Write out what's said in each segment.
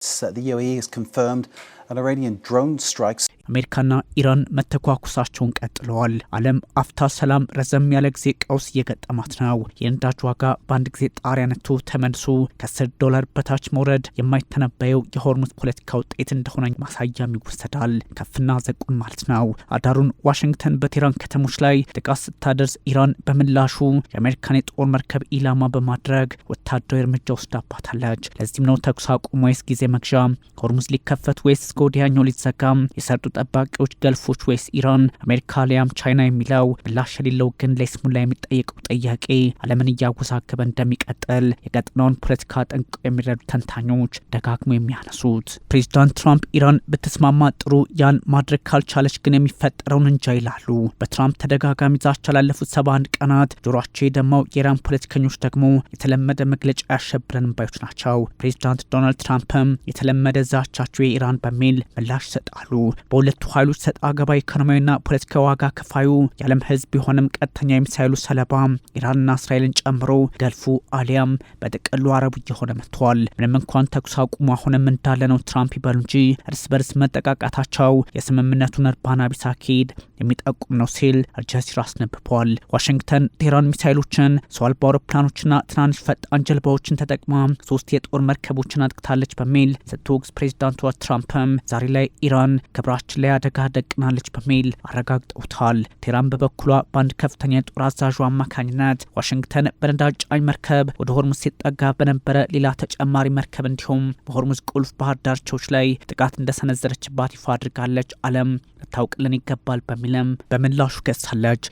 The UAE has confirmed an Iranian drone strikes. አሜሪካና ኢራን መተኳኩሳቸውን ቀጥለዋል። ዓለም አፍታ ሰላም ረዘም ያለ ጊዜ ቀውስ እየገጠማት ነው። የነዳጅ ዋጋ በአንድ ጊዜ ጣሪያ ነክቶ ተመልሶ $10 በታች መውረድ የማይተነበየው የሆርሙዝ ፖለቲካ ውጤት እንደሆነ ማሳያም ይወሰዳል። ከፍና ዘቁን ማለት ነው። አዳሩን ዋሽንግተን በቴህራን ከተሞች ላይ ጥቃት ስታደርስ ኢራን በምላሹ የአሜሪካን የጦር መርከብ ኢላማ በማድረግ ወታደራዊ እርምጃ ወስዳባታለች። ለዚህም ነው ተኩስ አቁም ወይስ ጊዜ መግዣ፣ ሆርሙዝ ሊከፈት ወይስ እስከ ወዲያኛው ሊዘጋም፣ የሰርጡ ጠባቂዎች ገልፎች ወይስ ኢራን፣ አሜሪካ ሊያም ቻይና የሚለው ምላሽ የሌለው ግን ለይስሙላ የሚጠየቀው ጥያቄ ዓለምን እያወዛገበ እንደሚቀጥል የቀጠናውን ፖለቲካ ጠንቅቀው የሚረዱ ተንታኞች ደጋግሞ የሚያነሱት። ፕሬዚዳንት ትራምፕ ኢራን ብትስማማ ጥሩ፣ ያን ማድረግ ካልቻለች ግን የሚፈጠረውን እንጃ ይላሉ። በትራምፕ ተደጋጋሚ ዛቻ ላለፉት 71 ቀናት ጆሯቸው የደማው የኢራን ፖለቲከኞች ደግሞ የተለመደ መግለጫ ያሸብረን ባዮች ናቸው። ፕሬዚዳንት ዶናልድ ትራምፕም የተለመደ ዛቻቸው የኢራን በሚል ምላሽ ይሰጣሉ። በሁለቱ ኃይሎች ሰጣ ገባ ኢኮኖሚያዊና ፖለቲካዊ ዋጋ ከፋዩ የዓለም ሕዝብ ቢሆንም ቀጥተኛ የሚሳይሉ ሰለባ ኢራንና እስራኤልን ጨምሮ ገልፉ አሊያም በጥቅሉ አረቡ እየሆነ መጥቷል። ምንም እንኳን ተኩስ አቁሙ አሁንም እንዳለ ነው ትራምፕ ይበሉ እንጂ እርስ በርስ መጠቃቃታቸው የስምምነቱን እርባና ቢስ አካሄድ የሚጠቁም ነው ሲል አልጀዚራ አስነብቧል። ዋሽንግተን ቴህራን ሚሳይሎችን፣ ሰው አልባ አውሮፕላኖችና ትናንሽ ፈጣን ጀልባዎችን ተጠቅማ 3 የጦር መርከቦችን አጥቅታለች በሚል ስትወቅስ ፕሬዚዳንቷ ትራምፕም ዛሬ ላይ ኢራን ክብራችን ላይ አደጋ ደቅናለች በሚል አረጋግጠውታል። ቴህራን በበኩሏ በአንድ ከፍተኛ የጦር አዛዡ አማካኝነት ዋሽንግተን በነዳጅ ጫኝ መርከብ ወደ ሆርሙዝ ሲጠጋ በነበረ ሌላ ተጨማሪ መርከብ እንዲሁም በሆርሙዝ ቁልፍ ባህር ዳርቻዎች ላይ ጥቃት እንደሰነዘረችባት ይፋ አድርጋለች። ዓለም ልታውቅልን ይገባል በሚልም በምላሹ ከሳለች።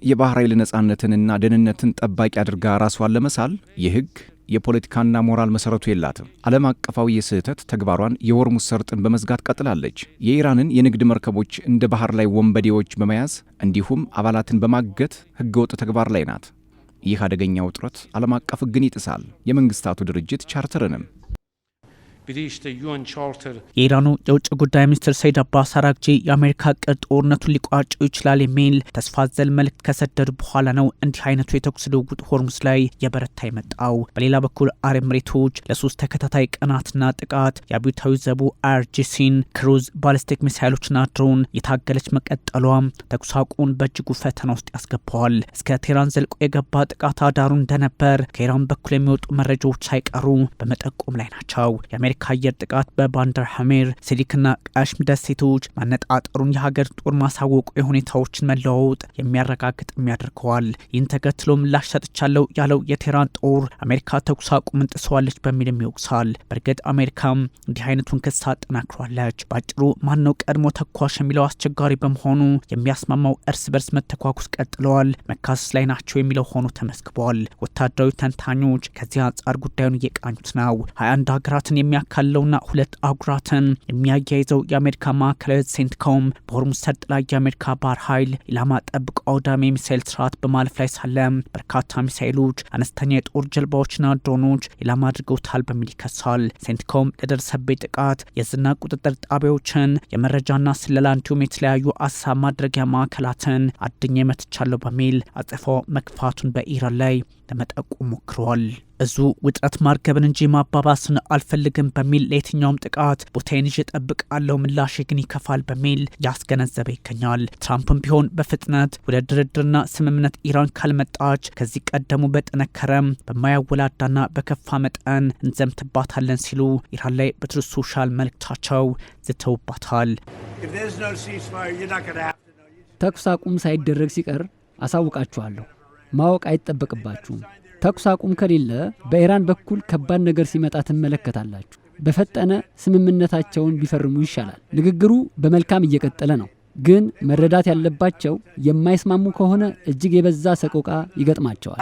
የባህር ኃይል ነጻነትንና ደህንነትን ጠባቂ አድርጋ ራሷን ለመሳል የህግ የፖለቲካና ሞራል መሰረቱ የላትም። ዓለም አቀፋዊ የስህተት ተግባሯን የሆርሙዝ ሰርጥን በመዝጋት ቀጥላለች። የኢራንን የንግድ መርከቦች እንደ ባህር ላይ ወንበዴዎች በመያዝ እንዲሁም አባላትን በማገት ህገወጥ ተግባር ላይ ናት። ይህ አደገኛ ውጥረት ዓለም አቀፍ ህግን ይጥሳል፣ የመንግስታቱ ድርጅት ቻርተርንም። የኢራኑ የውጭ ጉዳይ ሚኒስትር ሰይድ አባስ አራግቺ የአሜሪካ እቅድ ጦርነቱን ሊቋጨው ይችላል የሚል ተስፋ አዘል መልእክት ከሰደዱ በኋላ ነው እንዲህ አይነቱ የተኩስ ልውውጥ ሆርሙዝ ላይ የበረታ የመጣው። በሌላ በኩል አረብ ኤሚሬቶች ለ3 ተከታታይ ቀናትና ጥቃት የአብዮታዊ ዘቡ አይአርጂሲን ክሩዝ ባሊስቲክ ሚሳይሎችና ድሮን የታገለች መቀጠሏም ተኩስ አቁሙን በእጅጉ ፈተና ውስጥ ያስገባዋል። እስከ ቴህራን ዘልቆ የገባ ጥቃት አዳሩ እንደነበር ከኢራን በኩል የሚወጡ መረጃዎች ሳይቀሩ በመጠቆም ላይ ናቸው። የአሜሪካ አየር ጥቃት በባንደር ሐሜር፣ ሲሊክና ቃሽም ደሴቶች ማነጣጠሩን የሀገር ጦር ማሳወቁ የሁኔታዎችን መለዋወጥ የሚያረጋግጥ ያደርገዋል። ይህን ተከትሎ ምላሽ ሰጥቻለሁ ያለው የቴህራን ጦር አሜሪካ ተኩስ አቁምን ጥሰዋለች በሚልም ይወቅሳል። በእርግጥ አሜሪካም እንዲህ አይነቱን ክስ አጠናክሯለች። በአጭሩ ማነው ቀድሞ ተኳሽ የሚለው አስቸጋሪ በመሆኑ የሚያስማማው እርስ በርስ መተኳኩስ ቀጥለዋል፣ መካሰስ ላይ ናቸው የሚለው ሆኖ ተመስግቧል። ወታደራዊ ተንታኞች ከዚህ አንጻር ጉዳዩን እየቃኙት ነው። 21 ሀገራትን የሚያካለውና 2 አህጉራትን የሚያያይዘው የአሜሪካ ማዕከላዊ ሴንትኮም በሆርሙዝ ሰርጥ ላይ የአሜሪካ ባህር ኃይል ኢላማ ጠብቆ አውዳሚ የሚሳይል ስርዓት በማለፍ ላይ ሳለ በርካታ ሚሳይሎች፣ አነስተኛ የጦር ጀልባዎችና ድሮኖች ኢላማ አድርገውታል በሚል ይከሳል። ሴንትኮም ለደረሰበት ጥቃት የዝና ቁጥጥር ጣቢያዎችን፣ የመረጃና ስለላ እንዲሁም የተለያዩ አሳ ማድረጊያ ማዕከላትን አድኜ መትቻለሁ በሚል አጽፋው መክፋቱን በኢራን ላይ ለመጠቆም ሞክሯል። እዙ ውጥረት ማርገብን እንጂ ማባባስን አልፈልግም በሚል ለየትኛውም ጥቃት ቦታዬን ይዤ እጠብቃለሁ፣ ምላሽ ግን ይከፋል በሚል ያስገነዘበ ይገኛል። ትራምፕም ቢሆን በፍጥነት ወደ ድርድርና ስምምነት ኢራን ካልመጣች ከዚህ ቀደሙ በጠነከረም በማያወላዳና በከፋ መጠን እንዘምትባታለን ሲሉ ኢራን ላይ በትሩዝ ሶሻል መልእክታቸው ዝተውባታል። ተኩስ አቁም ሳይደረግ ሲቀር አሳውቃችኋለሁ። ማወቅ አይጠበቅባችሁም። ተኩስ አቁም ከሌለ በኢራን በኩል ከባድ ነገር ሲመጣ ትመለከታላችሁ። በፈጠነ ስምምነታቸውን ቢፈርሙ ይሻላል። ንግግሩ በመልካም እየቀጠለ ነው። ግን መረዳት ያለባቸው የማይስማሙ ከሆነ እጅግ የበዛ ሰቆቃ ይገጥማቸዋል።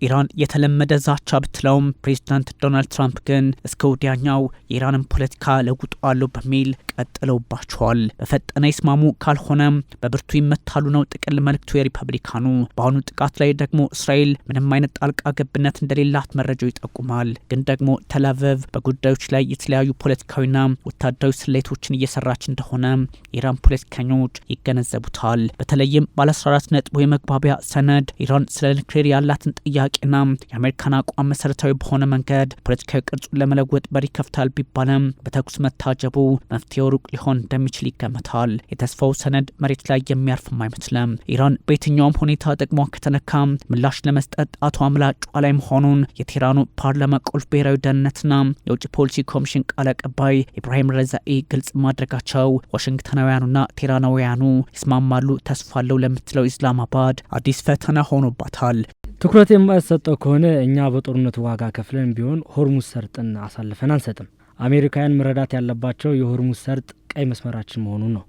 ኢራን የተለመደ ዛቻ ብትለውም ፕሬዚዳንት ዶናልድ ትራምፕ ግን እስከ ወዲያኛው የኢራንን ፖለቲካ ለውጠዋለሁ በሚል ቀጥለውባቸዋል። በፈጠነ ይስማሙ ካልሆነ በብርቱ ይመታሉ ነው ጥቅል መልእክቱ የሪፐብሊካኑ። በአሁኑ ጥቃት ላይ ደግሞ እስራኤል ምንም አይነት ጣልቃ ገብነት እንደሌላት መረጃው ይጠቁማል። ግን ደግሞ ተላቪቭ በጉዳዮች ላይ የተለያዩ ፖለቲካዊና ወታደራዊ ስሌቶችን እየሰራች እንደሆነ የኢራን ፖለቲከኞች ይገነዘቡታል። በተለይም ባለ 14 ነጥቡ የመግባቢያ ሰነድ ኢራን ስለ ኒውክሌር ያላትን ጥያቄና የአሜሪካን አቋም መሰረታዊ በሆነ መንገድ ፖለቲካዊ ቅርጹን ለመለወጥ በር ይከፍታል ቢባልም በተኩስ መታጀቡ መፍትሄው ሩቅ ሊሆን እንደሚችል ይገመታል። የተስፋው ሰነድ መሬት ላይ የሚያርፍም አይመስልም። ኢራን በየትኛውም ሁኔታ ጥቅሟ ከተነካ ምላሽ ለመስጠት ጣቷ ምላጯ ላይ መሆኑን የቴህራኑ ፓርላማ ቁልፍ ብሔራዊ ደህንነትና የውጭ ፖሊሲ ኮሚሽን ቃል አቀባይ ኢብራሂም ረዛኢ ግልጽ ማድረጋቸው ዋሽንግተናውያኑና ቴህራናውያኑ ይስማማሉ ተስፋ አለው ለምትለው ኢስላማባድ አዲስ ፈተና ሆኖባታል። ትኩረት የማይሰጠው ከሆነ እኛ በጦርነቱ ዋጋ ከፍለን ቢሆን ሆርሙዝ ሰርጥን አሳልፈን አንሰጥም። አሜሪካውያን መረዳት ያለባቸው የሆርሙዝ ሰርጥ ቀይ መስመራችን መሆኑን ነው።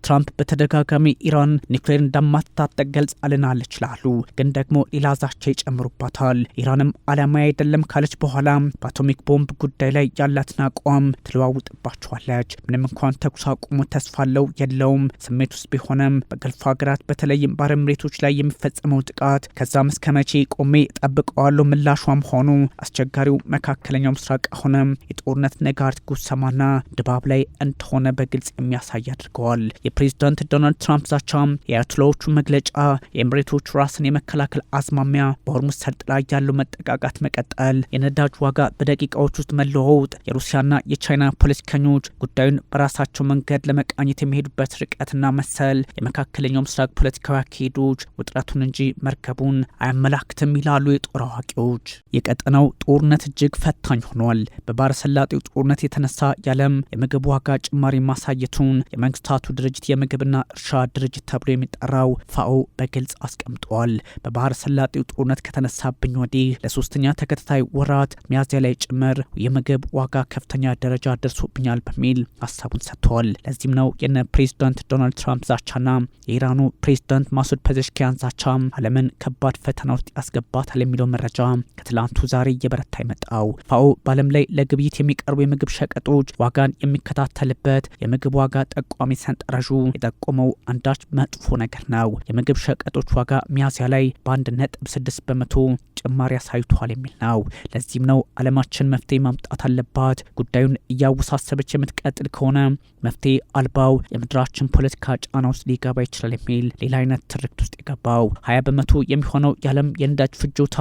ትራምፕ በተደጋጋሚ ኢራን ኒውክሌር እንደማትታጠቅ ገልጻልናለች ይላሉ። ግን ደግሞ ሌላ ዛቻ ይጨምሩባታል። ኢራንም ዓላማ አይደለም ካለች በኋላ በአቶሚክ ቦምብ ጉዳይ ላይ ያላትን አቋም ትለዋውጥባቸዋለች። ምንም እንኳን ተኩስ አቁሙ ተስፋ አለው የለውም ስሜት ውስጥ ቢሆንም በገልፍ ሀገራት በተለይም በአረብ ኤሚሬቶች ላይ የሚፈጸመው ጥቃት ከዛም እስከ መቼ ቆሜ ጠብቀዋለሁ ምላሿም ሆኑ አስቸጋሪው መካከለኛው ምስራቅ አሁንም የጦርነት ነጋሪት ጉሰማና ድባብ ላይ እንደሆነ በግልጽ የሚያሳይ አድርገዋል። የፕሬዝዳንት ዶናልድ ትራምፕ ዛቻ፣ የአያቶላዎቹ መግለጫ፣ የኤሚሬቶቹ ራስን የመከላከል አዝማሚያ፣ በሆርሙዝ ሰርጥ ላይ ያለው መጠቃቃት መቀጠል፣ የነዳጅ ዋጋ በደቂቃዎች ውስጥ መለዋወጥ፣ የሩሲያና የቻይና ፖለቲከኞች ጉዳዩን በራሳቸው መንገድ ለመቃኘት የሚሄዱበት ርቀትና መሰል የመካከለኛው ምስራቅ ፖለቲካዊ አካሄዶች ውጥረቱን እንጂ መርከቡን አያመላክትም ይላሉ የጦር አዋቂዎች። የቀጠናው ጦርነት እጅግ ፈታኝ ሆኗል። በባህረ ሰላጤው ጦርነት የተነሳ የዓለም የምግብ ዋጋ ጭማሪ ማሳየቱን የመንግስታቱ ድርጅት የምግብና እርሻ ድርጅት ተብሎ የሚጠራው ፋኦ በግልጽ አስቀምጧል። በባህረ ሰላጤው ጦርነት ከተነሳብኝ ወዲህ ለሶስተኛ ተከታታይ ወራት ሚያዝያ ላይ ጭምር የምግብ ዋጋ ከፍተኛ ደረጃ ደርሶብኛል በሚል ሀሳቡን ሰጥቷል። ለዚህም ነው የነ ፕሬዚዳንት ዶናልድ ትራምፕ ዛቻና የኢራኑ ፕሬዚዳንት ማሱድ ፐዘሽኪያን ዛቻ ዓለምን ከባድ ፈተና ውስጥ ያስገባታል የሚለው መረጃ ከትላንቱ ዛሬ እየበረታ ይመጣው። ፋኦ በዓለም ላይ ለግብይት የሚቀርቡ የምግብ ሸቀጦች ዋጋን የሚከታተልበት የምግብ ዋጋ ጠቋሚ ሰንጠረዡ የጠቆመው አንዳች መጥፎ ነገር ነው። የምግብ ሸቀጦች ዋጋ ሚያዝያ ላይ በ1.6 በመቶ ጭማሪ አሳይቷል የሚል ነው። ለዚህም ነው ዓለማችን መፍትሄ ማምጣት አለባት፣ ጉዳዩን እያወሳሰበች የምትቀጥል ከሆነ መፍትሄ አልባው የምድራችን ፖለቲካ ጫና ውስጥ ሊገባ ይችላል የሚል ሌላ አይነት ትርክት ውስጥ የገባው 20 በመቶ የሚሆነው የዓለም የነዳጅ ፍጆታ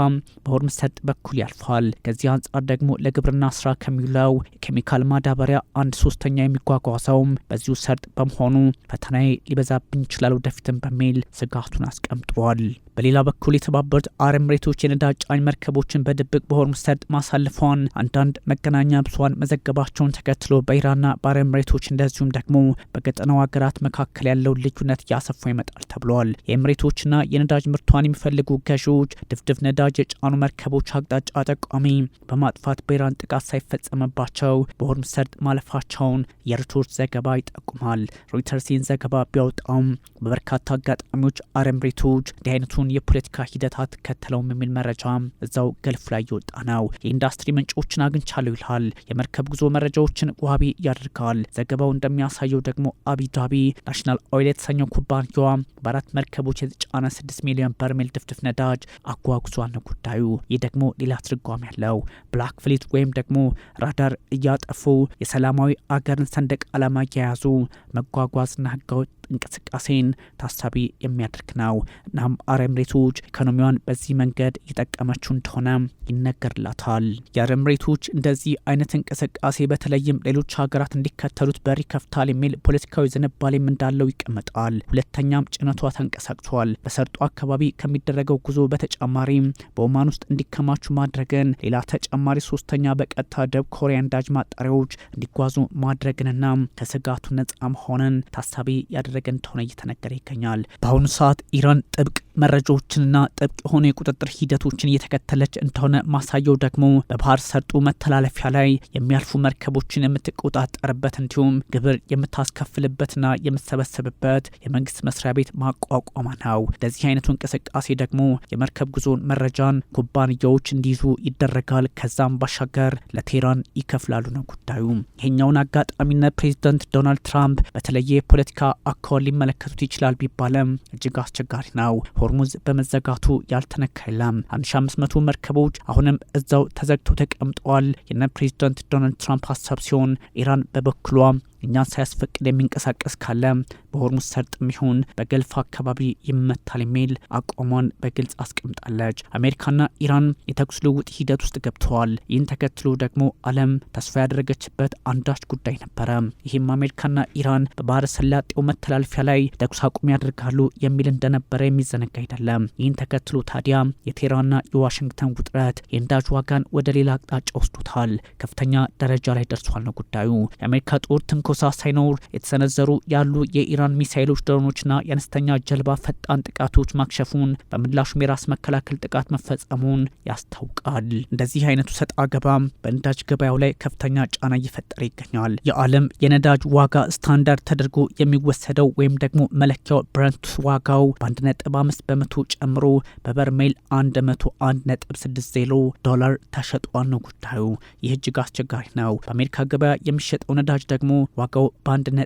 በሆርሙዝ ሰርጥ በኩል ያልፋል። ከዚህ አንጻር ደግሞ ለግብርና ስራ ከሚውለው የኬሚካል ማዳበሪያ 1/3 የሚጓጓዘውም በዚሁ ሰርጥ በመሆኑ ፈተናዬ ሊበዛብኝ ይችላል ወደፊትም በሚል ስጋቱን አስቀምጧል። በሌላ በኩል የተባበሩት አረብ ኤሚሬቶች የነዳጅ ጫኝ መርከቦችን በድብቅ በሆርሙዝ ሰርጥ ማሳለፏን አንዳንድ መገናኛ ብዙሃን መዘገባቸውን ተከትሎ በኢራንና በአረብ ኤሚሬቶች እንደዚሁም ደግሞ በቀጠናው ሀገራት መካከል ያለው ልዩነት እያሰፋ ይመጣል ተብሏል። የኤሚሬቶችና የነዳጅ ምርቷን የሚፈልጉ ገዢዎች ድፍድፍ ነዳጅ የጫኑ መርከቦች አቅጣጫ ጠቋሚ በማጥፋት በኢራን ጥቃት ሳይፈጸምባቸው በሆርሙዝ ሰርጥ ማለፋቸውን የሮይተርስ ዘገባ ይጠቁማል። ሮይተርስ ይህን ዘገባ ቢያወጣውም በበርካታ አጋጣሚዎች አረብ ኤሚሬቶች እንዲህ አይነቱን የፖለቲካ ሂደት አትከተለውም የሚል መረጃ እዛው ገልፍ ላይ እየወጣ ነው። የኢንዱስትሪ ምንጮችን አግኝቻለሁ ይላል። የመርከብ ጉዞ መረጃዎችን ዋቢ ያደርጋል። ዘገባው እንደሚያሳየው ደግሞ አቢዳቢ ናሽናል ኦይል የተሰኘው ኩባንያዋ በ4 መርከቦች የተጫነ 6 ሚሊዮን በርሜል ድፍድፍ ነዳጅ አጓጉዟል ነው ጉዳዩ። ይህ ደግሞ ሌላ ትርጓሜ ያለው ብላክ ፍሊት ወይም ደግሞ ራዳር እያጠፉ የሰላማዊ አገርን ሰንደቅ ዓላማ እየያዙ መጓጓዝና ህገወጥ እንቅስቃሴን ታሳቢ የሚያደርግ ነው። እናም አረብ ኤሚሬቶች ኢኮኖሚዋን በዚህ መንገድ እየጠቀመችው እንደሆነ ይነገርላታል። የአረብ ኤሚሬቶች እንደዚህ አይነት እንቅስቃሴ በተለይም ሌሎች ሀገራት እንዲከተሉት በር ይከፍታል የሚል ፖለቲካዊ ዝንባሌም እንዳለው ይቀመጣል። ሁለተኛም ጭነቷ ተንቀሳቅሷል። በሰርጡ አካባቢ ከሚደረገው ጉዞ በተጨማሪ በኦማን ውስጥ እንዲከማቹ ማድረግን፣ ሌላ ተጨማሪ ሶስተኛ በቀጥታ ደቡብ ኮሪያ ነዳጅ ማጣሪያዎች እንዲጓዙ ማድረግንና ከስጋቱ ነጻ መሆንን ታሳቢ ያደረገ እንደሆነ እየተነገረ ይገኛል። በአሁኑ ሰዓት ኢራን ጥብቅ መረጃዎችንና ጥብቅ የሆኑ የቁጥጥር ሂደቶችን እየተከተለች እንደሆነ ማሳየው ደግሞ በባህር ሰርጡ መተላለፊያ ላይ የሚያልፉ መርከቦችን የምትቆጣጠርበት እንዲሁም ግብር የምታስከፍልበትና የምትሰበሰብበት የመንግስት መስሪያ ቤት ማቋቋማ ነው። ለዚህ አይነቱ እንቅስቃሴ ደግሞ የመርከብ ጉዞ መረጃን ኩባንያዎች እንዲይዙ ይደረጋል። ከዛም ባሻገር ለቴህራን ይከፍላሉ ነው ጉዳዩ። ይሄኛውን አጋጣሚነት ፕሬዚዳንት ዶናልድ ትራምፕ በተለየ የፖለቲካ አካል ሊመለከቱት ይችላል ቢባለም እጅግ አስቸጋሪ ነው። ሆርሙዝ በመዘጋቱ ያልተነካ የለም። 1500 መርከቦች አሁንም እዛው ተዘግተው ተቀምጠዋል። የነ ፕሬዚዳንት ዶናልድ ትራምፕ ሀሳብ ሲሆን ኢራን በበኩሏ እኛን ሳያስፈቅድ የሚንቀሳቀስ ካለ በሆርሙዝ ሰርጥም ይሁን በገልፍ አካባቢ ይመታል የሚል አቋሟን በግልጽ አስቀምጣለች። አሜሪካና ኢራን የተኩስ ልውውጥ ሂደት ውስጥ ገብተዋል። ይህን ተከትሎ ደግሞ ዓለም ተስፋ ያደረገችበት አንዳች ጉዳይ ነበረ። ይህም አሜሪካና ኢራን በባህረ ሰላጤው መተላለፊያ ላይ ተኩስ አቁም ያደርጋሉ የሚል እንደነበረ የሚዘነጋ አይደለም። ይህን ተከትሎ ታዲያ የቴህራንና የዋሽንግተን ውጥረት የነዳጅ ዋጋን ወደ ሌላ አቅጣጫ ወስዶታል። ከፍተኛ ደረጃ ላይ ደርሷል ነው ጉዳዩ። የአሜሪካ ጦር ትንኮሳ ሳይኖር የተሰነዘሩ ያሉ የኢራን ሚሳኤሎች፣ ድሮኖችና የአነስተኛ ጀልባ ፈጣን ጥቃቶች ማክሸፉን በምላሹም የራስ መከላከል ጥቃት መፈጸሙን ያስታውቃል። እንደዚህ አይነቱ ሰጥ አገባ በነዳጅ ገበያው ላይ ከፍተኛ ጫና እየፈጠረ ይገኛል። የዓለም የነዳጅ ዋጋ ስታንዳርድ ተደርጎ የሚወሰደው ወይም ደግሞ መለኪያው ብረንት ዋጋው በ1.5 በመቶ ጨምሮ በበርሜል 101.60 ዶላር ተሸጧል ነው ጉዳዩ። ይህ እጅግ አስቸጋሪ ነው። በአሜሪካ ገበያ የሚሸጠው ነዳጅ ደግሞ ዋጋው በ1.1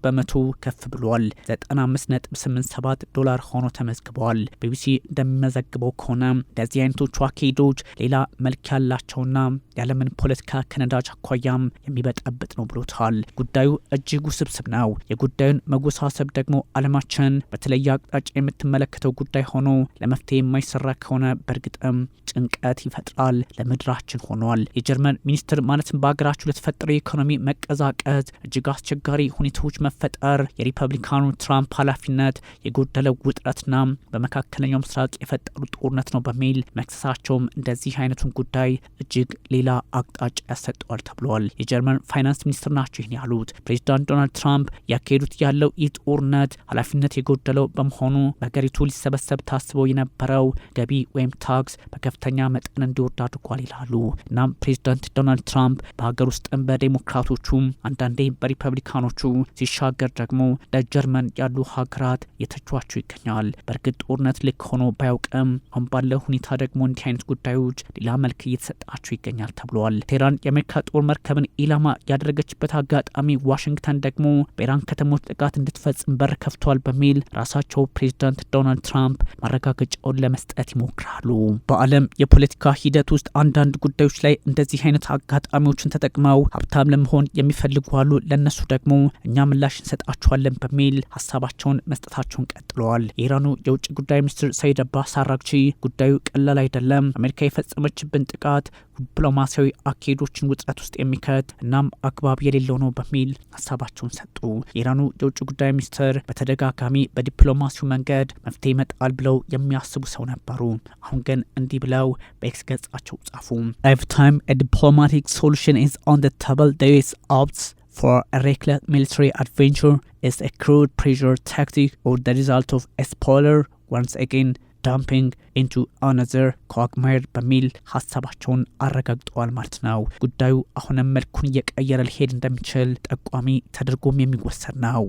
በመቶ ከፍ ብሏል። 95.87 ዶላር ሆኖ ተመዝግበዋል። ቢቢሲ እንደሚመዘግበው ከሆነ እንደዚህ አይነቶቹ አካሄዶች ሌላ መልክ ያላቸውና የዓለምን ፖለቲካ ከነዳጅ አኳያም የሚበጠብጥ ነው ብሎታል። ጉዳዩ እጅግ ውስብስብ ነው። የጉዳዩን መወሳሰብ ደግሞ ዓለማችን በተለየ አቅጣጫ የምትመለከተው ጉዳይ ሆኖ ለመፍትሄ የማይሰራ ከሆነ በእርግጥም ጭንቀት ይፈጥራል። ለምድራችን ሆኗል። የጀርመን ሚኒስትር ማለትም በሀገራችሁ ለተፈጠረው የኢኮኖሚ መቀዛቀዝ እጅግ አስቸጋሪ ሁኔታዎች መፈጠር የሪፐብሊካኑ ትራምፕ ኃላፊነት የጎደለው ውጥረትና በመካከለኛው ምስራቅ የፈጠሩ ጦርነት ነው በሚል መክሰሳቸውም እንደዚህ አይነቱን ጉዳይ እጅግ ሌላ አቅጣጫ ያሰጠዋል ተብሏል። የጀርመን ፋይናንስ ሚኒስትር ናቸው ይህን ያሉት። ፕሬዚዳንት ዶናልድ ትራምፕ ያካሄዱት ያለው ይህ ጦርነት ኃላፊነት የጎደለው በመሆኑ በሀገሪቱ ሊሰበሰብ ታስበው የነበረው ገቢ ወይም ታክስ በከፍተኛ መጠን እንዲወርድ አድርጓል ይላሉ። እናም ፕሬዚዳንት ዶናልድ ትራምፕ በሀገር ውስጥም በዴሞክራቶቹም አንዳንዴ በሪፐብሊካኖቹ ሲሻገር ደግሞ ለጀርመን ያሉ ሀገራት የተቿቸው ይገኛል። በእርግጥ ጦርነት ልክ ሆኖ ባያውቅም አሁን ባለው ሁኔታ ደግሞ እንዲህ አይነት ጉዳዮች ሌላ መልክ እየተሰጣቸው ይገኛል ተብሏል። ቴህራን የአሜሪካ ጦር መርከብን ኢላማ ያደረገችበት አጋጣሚ ዋሽንግተን ደግሞ በኢራን ከተሞች ጥቃት እንድትፈጽም በር ከፍቷል በሚል ራሳቸው ፕሬዚዳንት ዶናልድ ትራምፕ ማረጋገጫውን ለመስጠት ይሞክራሉ። በዓለም የፖለቲካ ሂደት ውስጥ አንዳንድ ጉዳዮች ላይ እንደዚህ አይነት አጋጣሚዎችን ተጠቅመው ሀብታም ለመሆን የሚፈልጉ አሉ። ለነሱ ደግሞ እኛ ምላሽ እንሰጣቸዋለን በሚል ሀሳባቸውን መስጠታቸውን ቀጥለዋል። የኢራኑ የውጭ ጉዳይ ሚኒስትር ሰይድ አባስ አራግቺ ጉዳዩ ቀላል አይደለም፣ አሜሪካ የፈጸመችብን ጥቃት ዲፕሎማሲያዊ አካሄዶችን ውጥረት ውስጥ የሚከት እናም አግባብ የሌለው ነው በሚል ሀሳባቸውን ሰጡ። የኢራኑ የውጭ ጉዳይ ሚኒስትር በተደጋጋሚ በዲፕሎማሲው መንገድ መፍትሄ ይመጣል ብለው የሚያስቡ ሰው ነበሩ። አሁን ግን እንዲህ ብለው በኤክስ ገጻቸው ጻፉ። Every time a diplomatic solution is on the table, the US opts for a reckless military adventure is a crude pressure tactic or the result of a spoiler once again dumping into another quagmire በሚል ሀሳባቸውን አረጋግጠዋል ማለት ነው። ጉዳዩ አሁንም መልኩን እየቀየረ ሊሄድ እንደሚችል ጠቋሚ ተደርጎም የሚወሰድ ነው።